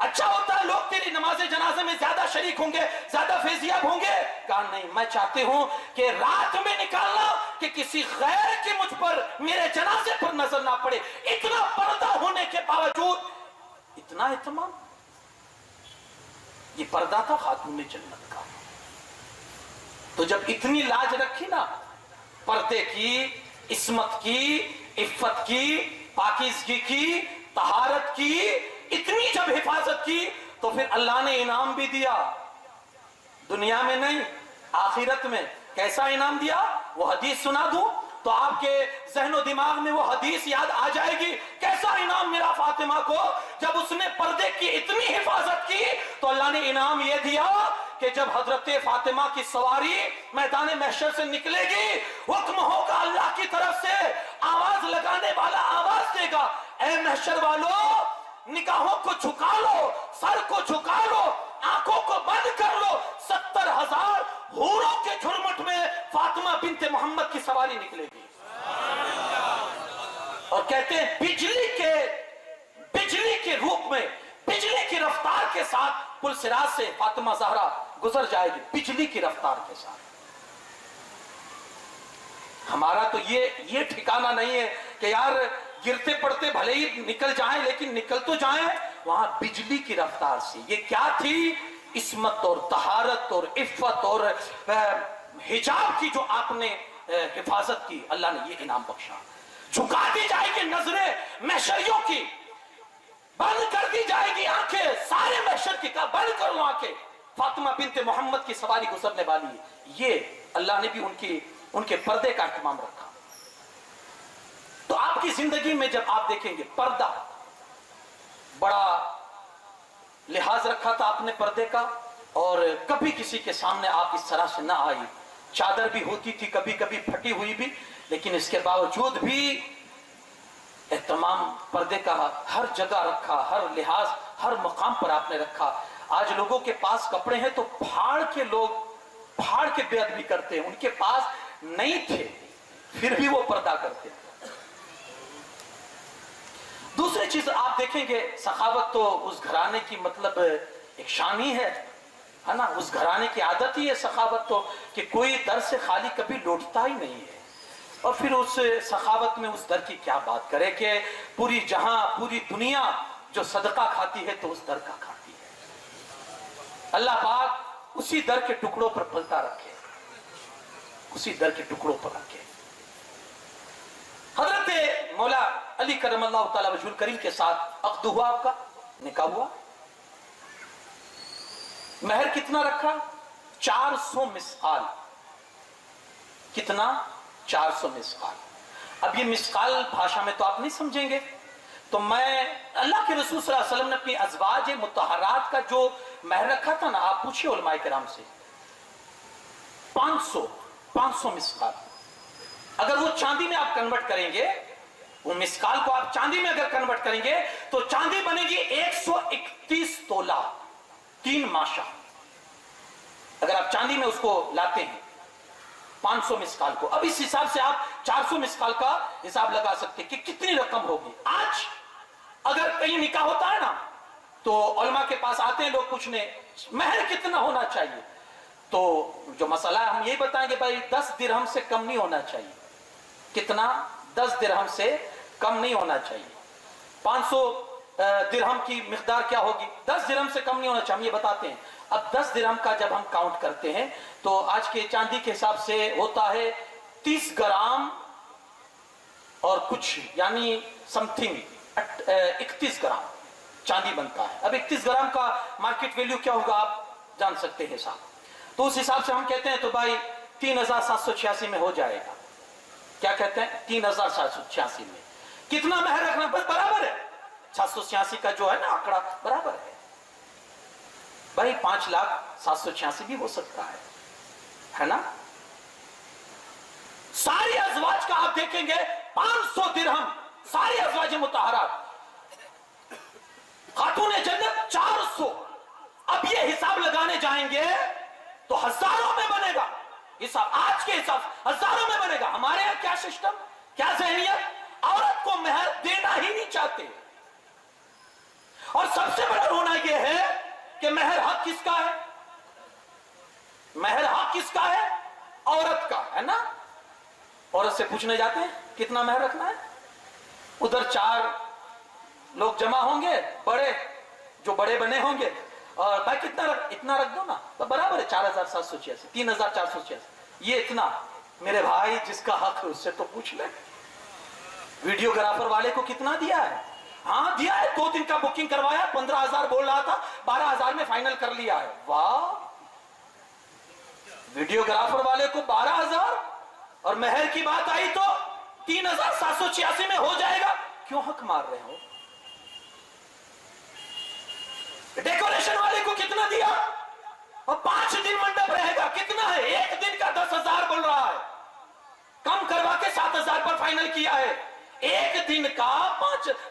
اچھا ہوتا ہے لوگ تیری نماز جنازے میں زیادہ شریک ہوں گے، زیادہ فیضیاب ہوں گے. کہا نہیں، میں چاہتی ہوں کہ رات میں نکالنا کہ کسی غیر کی مجھ پر میرے جنازے پر نظر نہ پڑے. اتنا پردہ ہونے کے باوجود اتنا اہتمام. یہ پردہ تھا خاتون جنت کا. تو جب اتنی لاج رکھی نا پردے کی، عصمت کی، عفت کی، پاکیزگی کی، طہارت کی، اتنی جب حفاظت کی، تو پھر اللہ نے انعام بھی دیا. دنیا میں نہیں، آخرت میں. کیسا انعام دیا؟ وہ حدیث سنا دوں تو آپ کے ذہن و دماغ میں وہ حدیث یاد آ جائے گی. کیسا انعام ملا فاطمہ کو؟ جب اس نے پردے کی اتنی حفاظت کی تو اللہ نے انعام یہ دیا کہ جب حضرت فاطمہ کی سواری میدان محشر سے نکلے گی، حکم ہوگا اللہ کی طرف سے، آواز لگانے والا آواز دے گا، اے محشر والو، نگاہوں کو جھکا لو، سر کو جھکا لو، آنکھوں کو بند کر لو. 70,000 حوروں کے جھرمٹ میں فاطمہ بنت محمد کی سواری نکلے گی. اور کہتے ہیں بجلی کے روپ میں، بجلی کی رفتار کے ساتھ پل صراط سے فاطمہ زہرا گزر جائے گی، بجلی کی رفتار کے ساتھ. ہمارا تو یہ ٹھکانہ نہیں ہے کہ یار گرتے پڑتے بھلے ہی نکل جائیں، لیکن نکل تو جائیں. وہاں بجلی کی رفتار سے. یہ کیا تھی؟ عصمت اور طہارت اور عفت اور حجاب کی جو آپ نے حفاظت کی، اللہ نے یہ انعام بخشا. جھکا دی جائے گی نظریں محشریوں کی، بند کر دی جائے گی آنکھیں سارے محشر کی. کہا بند کرو آنکھیں، فاطمہ بنت محمد کی سواری گزرنے والی ہے. یہ اللہ نے بھی ان کے پردے کا اہتمام رکھا. تو آپ کی زندگی میں جب آپ دیکھیں گے پردہ، بڑا لحاظ رکھا تھا آپ نے پردے کا، اور کبھی کسی کے سامنے آپ اس طرح سے نہ آئی. چادر بھی ہوتی تھی کبھی کبھی پھٹی ہوئی بھی، لیکن اس کے باوجود بھی اہتمام پردے کا ہر جگہ رکھا، ہر لحاظ، ہر مقام پر آپ نے رکھا. آج لوگوں کے پاس کپڑے ہیں تو پھاڑ کے بے ادبی کرتے ہیں. ان کے پاس نہیں تھے پھر بھی وہ پردہ کرتے ہیں. دوسری چیز آپ دیکھیں گے، سخاوت تو اس گھرانے کی مطلب ایک شان ہی ہے نا. اس گھرانے کی عادت ہی ہے سخاوت تو، کہ کوئی در سے خالی کبھی لوٹتا ہی نہیں ہے. اور پھر اس سخاوت میں اس در کی کیا بات کرے کہ پوری دنیا جو صدقہ کھاتی ہے تو اس در کا کھاتی ہے. اللہ پاک اسی در کے ٹکڑوں پر پلتا رکھے، اسی در کے ٹکڑوں پر رکھے. حضرت مولا علی کرم اللہ تعالی وجہ الکریم کے ساتھ عقد ہوا، آپ کا نکاح ہوا. مہر کتنا رکھا؟ 400 مسقال. کتنا؟ 400 مسقال. اب یہ مسقال بھاشا میں تو آپ نہیں سمجھیں گے، تو میں اللہ کے رسول صلی اللہ علیہ وسلم نے اپنی ازواج مطہرات کا جو مہر رکھا تھا نا، آپ پوچھئے علماء کرام سے، 500 مسقال. اگر وہ چاندی میں آپ کنورٹ کریں گے، وہ مسقال کو آپ چاندی میں اگر کنورٹ کریں گے تو چاندی بنے گی 131 تولہ، 3 ماشا. اگر آپ چاندی میں اس کو لاتے ہیں 500 مسقال کو، اب اس حساب سے آپ 400 مسقال کا حساب لگا سکتے کہ کتنی رقم ہوگی. آج اگر کہیں نکاح ہوتا ہے نا تو علماء کے پاس آتے ہیں لوگ پوچھنے مہر کتنا ہونا چاہیے، تو جو مسئلہ ہے ہم یہی بتائیں گے بھائی 10 درہم سے کم نہیں ہونا چاہیے. کتنا؟ 10 درہم سے کم نہیں ہونا چاہیے. 500 درہم کی مقدار کیا ہوگی؟ 10 درہم سے کم نہیں ہونا چاہیے، ہم یہ بتاتے ہیں. اب 10 درہم کا جب ہم کاؤنٹ کرتے ہیں تو آج کے چاندی کے حساب سے ہوتا ہے 30 گرام اور کچھ، یعنی سم تھنگ 31 گرام چاندی بنتا ہے. اب 31 گرام کا مارکیٹ ویلیو کیا ہوگا آپ جان سکتے ہیں حساب. تو اس حساب سے ہم کہتے ہیں تو بھائی 3786 میں ہو جائے گا. کیا کہتے ہیں؟ 3786 میں کتنا مہر رکھنا؟ بس برابر ہے 786 کا جو ہے نا آنکڑا برابر ہے بھائی. 5,786,000 بھی ہو سکتا ہے نا. ساری ازواج کا آپ دیکھیں گے 500 درہم، ساری ازواج مطہرات. خاتون جنت 400. اب یہ حساب لگانے جائیں گے تو ہزاروں میں بنے گا حساب. آج کے حساب ہزاروں میں بنے گا. ہمارے یہاں کیا سسٹم، کیا ذہنیت، عورت کو مہر دینا ہی نہیں چاہتے. اور سب سے بڑا رونا یہ ہے کہ مہر حق کس کا ہے؟ مہر حق کس کا ہے؟ عورت کا ہے نا. عورت سے پوچھنے جاتے ہیں کتنا مہر رکھنا ہے, ادھر 4 لوگ جمع ہوں گے, بڑے جو بڑے بنے ہوں گے, اور بھائی اتنا رکھ دو نا, تو برابر ہے 4786, 3486, یہ اتنا. میرے بھائی جس کا حق ہے اس سے تو پوچھ لے. ویڈیوگرافر والے کو کتنا دیا ہے؟ ہاں دیا ہے, 2 دن کا بکنگ کروایا, 15,000 بول رہا تھا, 12,000 میں فائنل کر لیا ہے. واہ, ویڈیوگرافر والے کو 12,000, اور مہر کی بات آئی تو 3,786 میں ہو جائے گا. کیوں حق مار رہے ہو؟ ڈیکوریشن والے کو کتنا دیا؟ اور 5 دن منڈپ رہے گا, کتنا ہے؟ 1 دن کا 10,000 بول رہا ہے, کم کروا کے 7,000 پر فائنل کیا ہے. 1 دن کا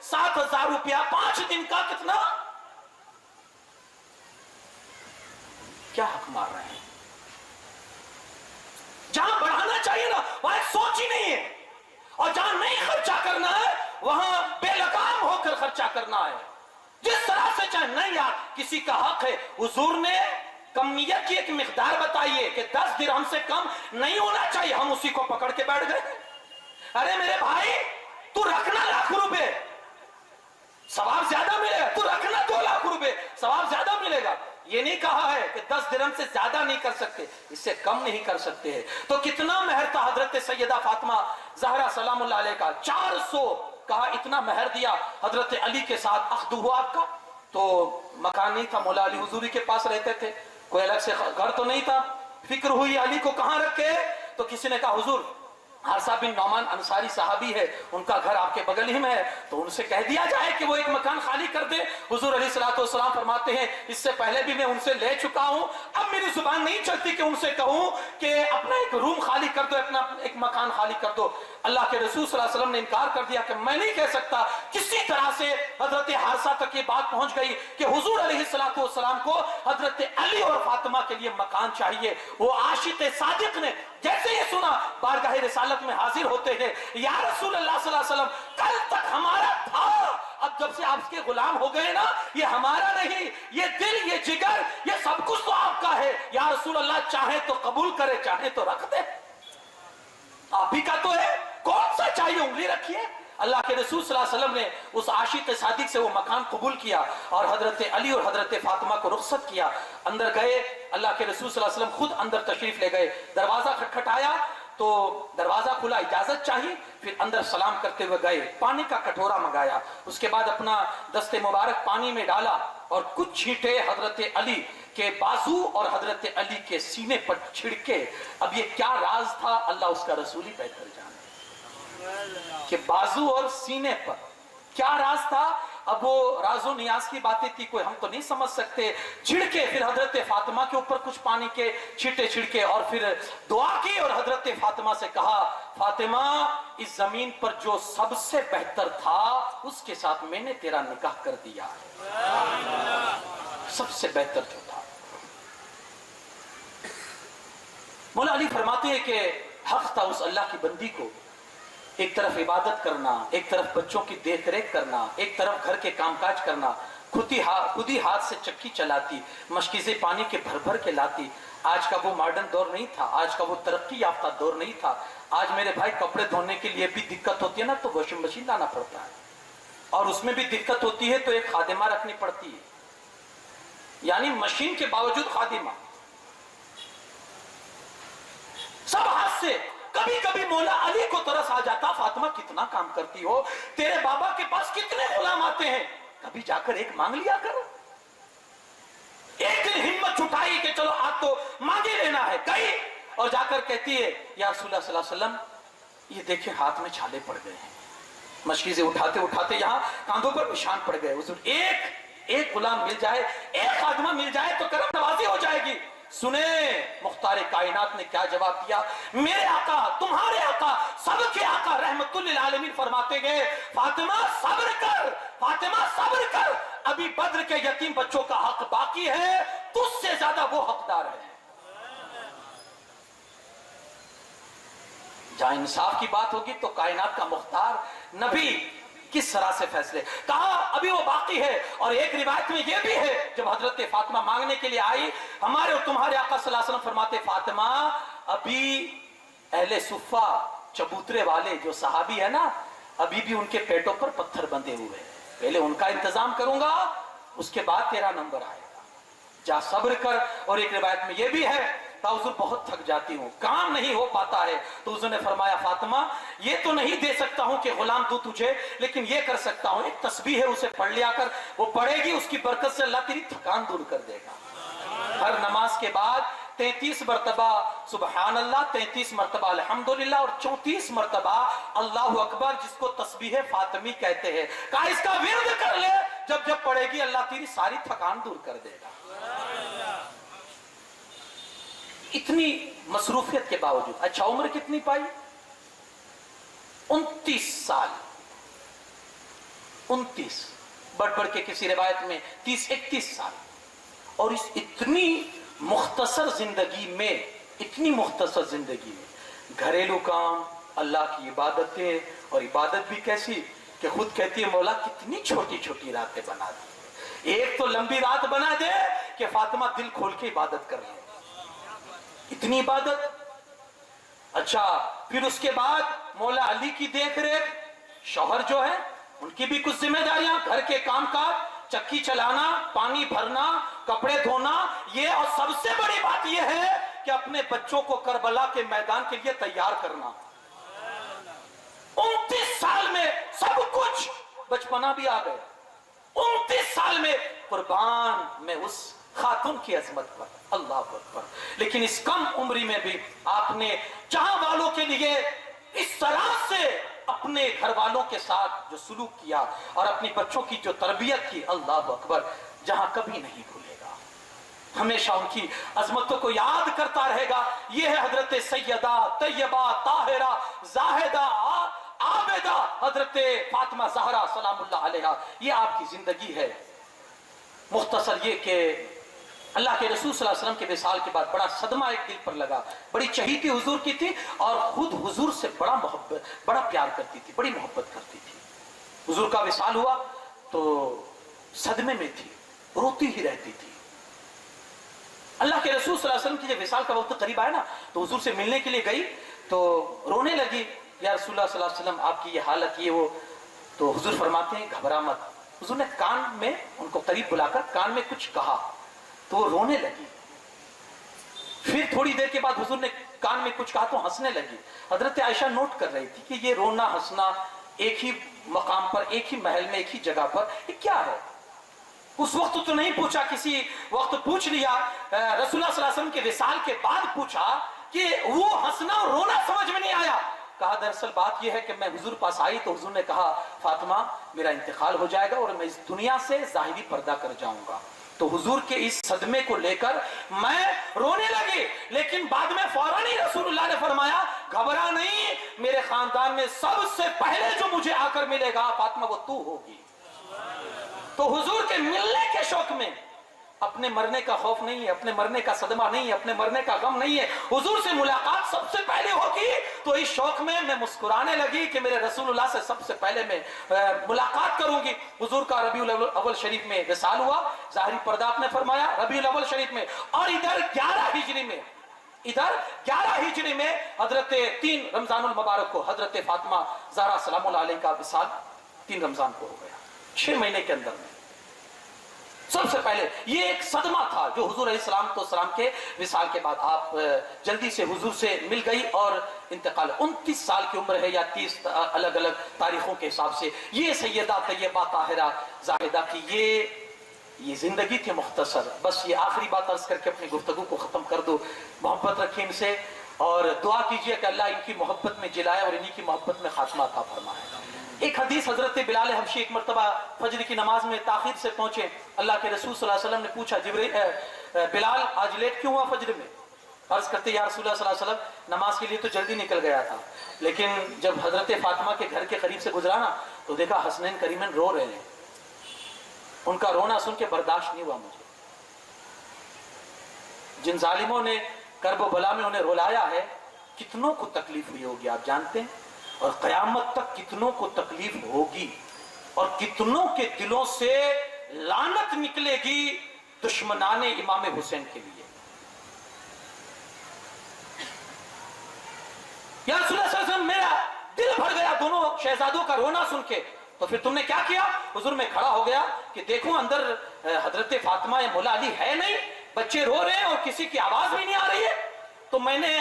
7,000 روپیہ, 5 دن کا کتنا؟ کیا حق مار رہے ہیں؟ جہاں بڑھانا چاہیے نا وہاں ایک سوچ ہی نہیں ہے, اور جہاں نہیں خرچہ کرنا ہے وہاں بے لگام ہو کر خرچہ کرنا ہے. جس طرح سے چاہے, نہیں یار کسی کا حق ہے. حضور نے کمیت کی ایک مقدار بتائیے کہ 10 درہم سے کم نہیں ہونا چاہیے, ہم اسی کو پکڑ کے بیٹھ گئے. ارے میرے بھائی, تو رکھنا 1,00,000 روپے, ثواب زیادہ ملے گا. تو رکھنا 2,00,000 روپے, ثواب زیادہ ملے گا. یہ نہیں کہا ہے کہ 10 درہم سے زیادہ نہیں کر سکتے, اس سے کم نہیں کر سکتے ہیں. تو کتنا مہر تھا حضرت سیدہ فاطمہ زہرا سلام اللہ علیہ کا؟ 400. کہا اتنا مہر دیا. حضرت علی کے ساتھ عقد ہوا آپ کا, تو مکان نہیں تھا, مولا علی حضوری کے پاس رہتے تھے, کوئی الگ سے گھر تو نہیں تھا. فکر ہوئی علی کو کہاں رکھے, تو کسی نے کہا حضور حارثہ بن نعمان انصاری صحابی ہے, ان کا گھر آپ کے بغل ہی میں ہے, تو ان سے کہہ دیا جائے کہ وہ ایک مکان خالی کر دے. حضور علیہ الصلوۃ والسلام فرماتے ہیں اس سے پہلے بھی میں ان سے لے چکا ہوں, اب میری زبان نہیں چلتی کہ ان سے کہوں کہ اپنا ایک روم خالی کر دو, اپنا ایک مکان خالی کر دو. اللہ کے رسول صلی اللہ علیہ وسلم نے انکار کر دیا کہ میں نہیں کہہ سکتا. کسی طرح سے حضرت حارثہ تک یہ بات پہنچ گئی کہ حضور علیہ الصلوۃ والسلام کو حضرت علی اور فاطمہ کے لیے مکان چاہیے. وہ عاشق صادق نے جیسے یہ سنا, بارگاہ رسالت میں حاضر ہوتے ہیں, یا رسول اللہ صلی اللہ علیہ وسلم کل تک ہمارا تھا, اب جب سے آپ کے غلام ہو گئے نا, یہ ہمارا نہیں, یہ دل, یہ جگر, یہ سب کچھ تو آپ کا ہے. یا رسول اللہ چاہے تو قبول کرے, چاہے تو رکھ دے, آپ ہی کا تو ہے, کون سا چاہیے انگلی رکھیے. اللہ کے رسول صلی اللہ علیہ وسلم نے اس عاشق صادق سے وہ مکان قبول کیا, اور حضرت علی اور حضرت فاطمہ کو رخصت کیا. اندر گئے, اللہ کے رسول صلی اللہ علیہ وسلم خود اندر تشریف لے گئے. دروازہ کھٹکھٹایا تو دروازہ کھلا, اجازت چاہیے. پھر اندر سلام کرتے ہوئے گئے, پانی کا کٹورا منگایا, اس کے بعد اپنا دست مبارک پانی میں ڈالا, اور کچھ چھینٹے حضرت علی کے بازو اور حضرت علی کے سینے پر چھڑکے. اب یہ کیا راز تھا, اللہ اس کا رسول ہی بہتر جانے کہ بازو اور سینے پر کیا راز تھا. اب وہ راز و نیاز کی باتیں تھی, کوئی ہم تو نہیں سمجھ سکتے. چھڑکے, پھر حضرت فاطمہ کے اوپر کچھ پانی کے چھینٹے چھڑکے, اور پھر دعا کی, اور حضرت فاطمہ سے کہا فاطمہ اس زمین پر جو سب سے بہتر تھا اس کے ساتھ میں نے تیرا نکاح کر دیا ہے, سب سے بہتر جو تھا. مولا علی فرماتے ہیں کہ حق تھا اس اللہ کی بندی کو ایک طرف عبادت کرنا, ایک طرف بچوں کی دیکھ ریکھ کرنا, ایک طرف گھر کے کام کاج کرنا. خود ہی ہاتھ سے چکی چلاتی, مشکیزیں پانی کے بھر بھر کے لاتی. آج کا وہ ماڈرن دور نہیں تھا, آج کا وہ ترقی یافتہ دور نہیں تھا. آج میرے بھائی کپڑے دھونے کے لیے بھی دقت ہوتی ہے نا, تو واشنگ مشین لانا پڑتا ہے, اور اس میں بھی دقت ہوتی ہے تو ایک خادمہ رکھنی پڑتی ہے, یعنی مشین کے باوجود خادمہ, سب ہاتھ سے. کبھی کبھی مولا علی کو ترس آ جاتا, فاطمہ کتنا کام کرتی ہو, تیرے بابا کے پاس کتنے غلام آتے ہیں, کبھی جا کر ایک مانگ لیا کرو. ایک دن ہمت چھٹائی کہ چلو آج تو مانگے لینا ہے, گئی اور جا کر کہتی ہے یا رسول اللہ صلی اللہ علیہ وسلم یہ دیکھیں ہاتھ میں چھالے پڑ گئے ہیں, مشکیزیں اٹھاتے اٹھاتے یہاں کاندھوں پر نشان پڑ گئے. حضور ایک غلام مل جائے, ایک خادمہ مل جائے تو کرم نوازی ہو جائے گی. سنے مختار کائنات نے کیا جواب دیا. میرے آقا, تمہارے آقا, سب کے آقا رحمت للعالمین فرماتے گئے فاطمہ صبر کر, فاطمہ صبر کر, ابھی بدر کے یتیم بچوں کا حق باقی ہے, تجھ سے زیادہ وہ حقدار ہے. جہاں انصاف کی بات ہوگی تو کائنات کا مختار نبی کس طرح سے فیصلے؟ کہا ابھی وہ باقی ہے. اور ایک روایت میں یہ بھی ہے جب حضرت فاطمہ مانگنے کے لیے آئی, ہمارے اور تمہارے آقا صلی اللہ علیہ وسلم فرماتے فاطمہ ابھی اہل صفہ چبوترے والے جو صحابی ہے نا, ابھی بھی ان کے پیٹوں پر پتھر بندھے ہوئے ہیں, پہلے ان کا انتظام کروں گا اس کے بعد تیرا نمبر آئے گا, جا صبر کر. اور ایک روایت میں یہ بھی ہے حضور بہت تھک جاتی ہوں, کام نہیں ہو پاتا ہے, تو حضور نے فرمایا فاطمہ یہ تو نہیں دے سکتا ہوں کہ غلام دوں تجھے, لیکن یہ کر سکتا ہوں ایک تسبیح ہے اسے پڑھ لیا کر, وہ پڑھے گی اس کی برکت سے اللہ تیری تھکان دور کر دے گا. ہر نماز کے بعد 33 مرتبہ سبحان اللہ, 33 مرتبہ الحمدللہ اور 34 مرتبہ اللہ اکبر, جس کو تسبیح فاطمی کہتے ہیں. کہا اس کا ورد کر لے, جب جب پڑھے گی اللہ تیری ساری تھکان دور کر دے گا. اتنی مصروفیت کے باوجود اچھا عمر کتنی پائی؟ 29 سال. 29 بڑھ بڑھ کے کسی روایت میں 30-31 سال. اور اس اتنی مختصر زندگی میں, اتنی مختصر زندگی میں گھریلو کام, اللہ کی عبادتیں, اور عبادت بھی کیسی کہ خود کہتی ہے مولا کتنی چھوٹی چھوٹی راتیں بنا دی, ایک تو لمبی رات بنا دے کہ فاطمہ دل کھول کے عبادت کر لے, اتنی عبادت. اچھا پھر اس کے بعد مولا علی کی دیکھ ریکھ, شوہر جو ہے ان کی بھی کچھ ذمہ داریاں, گھر کے کام کاج, چکی چلانا, پانی بھرنا, کپڑے دھونا, یہ اور سب سے بڑی بات یہ ہے کہ اپنے بچوں کو کربلا کے میدان کے لیے تیار کرنا. 29 سال میں سب کچھ, بچپنا بھی آ گیا, 29 سال میں قربان میں اس خاتون کی عظمت پر, اللہ اکبر. لیکن اس کم عمری میں بھی آپ نے جہاں والوں کے لیے اس طرح سے اپنے گھر والوں کے ساتھ جو سلوک کیا اور اپنی بچوں کی جو تربیت کی, اللہ اکبر, جہاں کبھی نہیں بھولے گا, ہمیشہ ان کی عظمتوں کو یاد کرتا رہے گا. یہ ہے حضرت سیدہ طیبہ طاہرہ زاہدہ عابدہ حضرت فاطمہ زہرا سلام اللہ علیہا. یہ آپ کی زندگی ہے. مختصر یہ کہ اللہ کے رسول صلی اللہ علیہ وسلم کے وصال کے بعد بڑا صدمہ ایک دل پر لگا, بڑی چہیتی حضور کی تھی اور خود حضور سے بڑا محبت, بڑا پیار کرتی تھی, بڑی محبت کرتی تھی. حضور کا وصال ہوا تو صدمے میں تھی, روتی ہی رہتی تھی. اللہ کے رسول صلی اللہ علیہ وسلم کی جب وصال کا وقت قریب آیا نا تو حضور سے ملنے کے لیے گئی تو رونے لگی, یا رسول اللہ صلی اللہ علیہ وسلم آپ کی یہ حالت یہ وہ. تو حضور فرماتے ہیں گھبرا مت. حضور نے کان میں ان کو قریب بلا کر کان میں کچھ کہا تو وہ رونے لگی. پھر تھوڑی دیر کے بعد حضور نے کان میں کچھ کہا تو ہنسنے لگی. حضرت عائشہ نوٹ کر رہی تھی کہ یہ رونا ہنسنا ایک ہی مقام پر, ایک ہی محل میں, ایک ہی جگہ پر, یہ کیا ہے؟ اس وقت تو نہیں پوچھا, کسی وقت پوچھ لیا, رسول اللہ صلی اللہ علیہ وسلم کے وصال کے بعد پوچھا کہ وہ ہنسنا اور رونا سمجھ میں نہیں آیا. کہا دراصل بات یہ ہے کہ میں حضور پاس آئی تو حضور نے کہا فاطمہ میرا انتقال ہو جائے گا اور میں اس دنیا سے ظاہری پردہ کر جاؤں گا. تو حضور کے اس صدمے کو لے کر میں رونے لگی, لیکن بعد میں فوراً ہی رسول اللہ نے فرمایا گھبرا نہیں, میرے خاندان میں سب سے پہلے جو مجھے آ کر ملے گا فاطمہ وہ تو ہوگی. تو حضور کے ملنے کے شوق میں اپنے مرنے کا خوف نہیں ہے, اپنے مرنے کا صدمہ نہیں ہے, اپنے مرنے کا غم نہیں ہے, حضور سے ملاقات سب سے پہلے ہوگی. تو اس شوق میں مسکرانے لگی کہ میرے رسول اللہ سے سب سے پہلے میں ملاقات کروں گی. حضور کا ربیع الاول شریف میں وصال ہوا, ظاہری پردہ آپ نے فرمایا ربیع الاول شریف میں, اور ادھر 11 ہجری میں حضرت 3 رمضان المبارک کو حضرت فاطمہ زہرا سلام اللہ علیہ کا وصال 3 رمضان کو ہو گیا, 6 مہینے کے اندر میں. سب سے پہلے یہ ایک صدمہ تھا جو حضور علیہ السلام کے وصال کے بعد آپ جلدی سے حضور سے مل گئی اور انتقال. 29 سال کی عمر ہے یا 30 الگ الگ تاریخوں کے حساب سے. یہ سیدہ طیبہ طاہرہ زاہدہ کی یہ زندگی تھی مختصر. بس یہ آخری بات عرض کر کے اپنی گفتگو کو ختم کر دو. محبت رکھیں ان سے اور دعا کیجئے کہ اللہ ان کی محبت میں جلائے اور انہی کی محبت میں خاتمہ عطا فرمائے. ایک حدیث حضرت بلال حبشی ایک مرتبہ فجر کی نماز میں تاخیر سے پہنچے. اللہ کے رسول صلی اللہ علیہ وسلم نے پوچھا بلال آج لیٹ کیوں ہوا فجر میں؟ عرض کرتے یا رسول اللہ صلی اللہ علیہ وسلم نماز کے لیے تو جلدی نکل گیا تھا, لیکن جب حضرت فاطمہ کے گھر کے قریب سے گزرا نا تو دیکھا حسنین کریمین رو رہے ہیں. ان کا رونا سن کے برداشت نہیں ہوا مجھے. جن ظالموں نے کرب و بلا میں انہیں رلایا ہے کتنوں کو تکلیف ہوئی ہوگی آپ جانتے ہیں, اور قیامت تک کتنوں کو تکلیف ہوگی. اور کتنوں کے دلوں سے لعنت نکلے گی دشمنان امام حسین کے لیے. یا رسول اللہ صلی اللہ علیہ وسلم میرا دل بھر گیا دونوں شہزادوں کا رونا سن کے. تو پھر تم نے کیا کیا؟ حضور میں کھڑا ہو گیا کہ دیکھو اندر حضرت فاطمہ یا مولا علی ہے نہیں, بچے رو رہے ہیں اور کسی کی آواز بھی نہیں آ رہی ہے. تو میں نے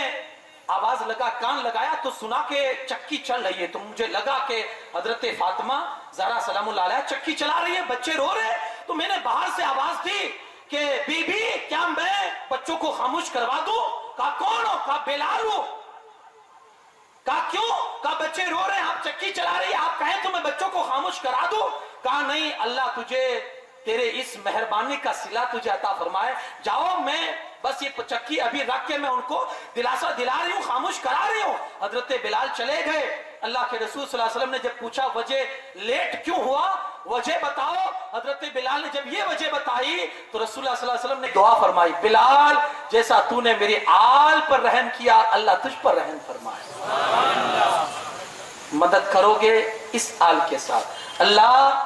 آواز لگا, کان لگایا تو سنا کہ چکی چل رہی ہے. تو مجھے لگا کہ حضرت فاطمہ زہرا سلام اللہ علیہ چکی چلا رہی ہے, بچے رو رہے ہیں. تو میں نے باہر سے آواز دی کہ بی بی کیا میں بچوں کو خاموش کروا دوں؟ کہا کون ہو؟ کہا بلال ہو. کہا کیوں؟ کہا بچے رو رہے ہیں, آپ چکی چلا رہی ہے, آپ کہیں تو میں بچوں کو خاموش کرا دوں. کہا نہیں, اللہ تجھے تیرے اس مہربانی کا صلہ تجھے عطا فرمائے, جاؤ میں بس یہ چکی ابھی رکھ کے میں ان کو دلاسا دلا رہی ہوں, خاموش کرا رہی ہوں. حضرت بلال چلے گئے. اللہ کے رسول صلی اللہ علیہ وسلم نے جب پوچھا وجہ لیٹ کیوں ہوا, وجہ بتاؤ. حضرت بلال نے جب یہ وجہ بتائی تو رسول اللہ صلی اللہ علیہ وسلم نے دعا فرمائی, بلال جیسا تو نے میری آل پر رحم کیا اللہ تجھ پر رحم فرمائے. مدد کرو گے اس آل کے ساتھ. اللہ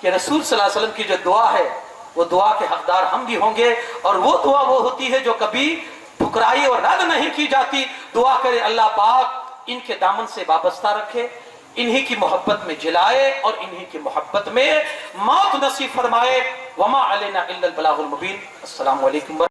کہ رسول صلی اللہ علیہ وسلم کی جو دعا ہے وہ دعا کے حقدار ہم بھی ہوں گے, اور وہ دعا وہ ہوتی ہے جو کبھی ٹھکرائی اور رد نہیں کی جاتی. دعا کرے اللہ پاک ان کے دامن سے وابستہ رکھے, انہی کی محبت میں جلائے اور انہی کی محبت میں موت نصیب فرمائے. وما علینا الا البلاغ المبین. السلام علیکم.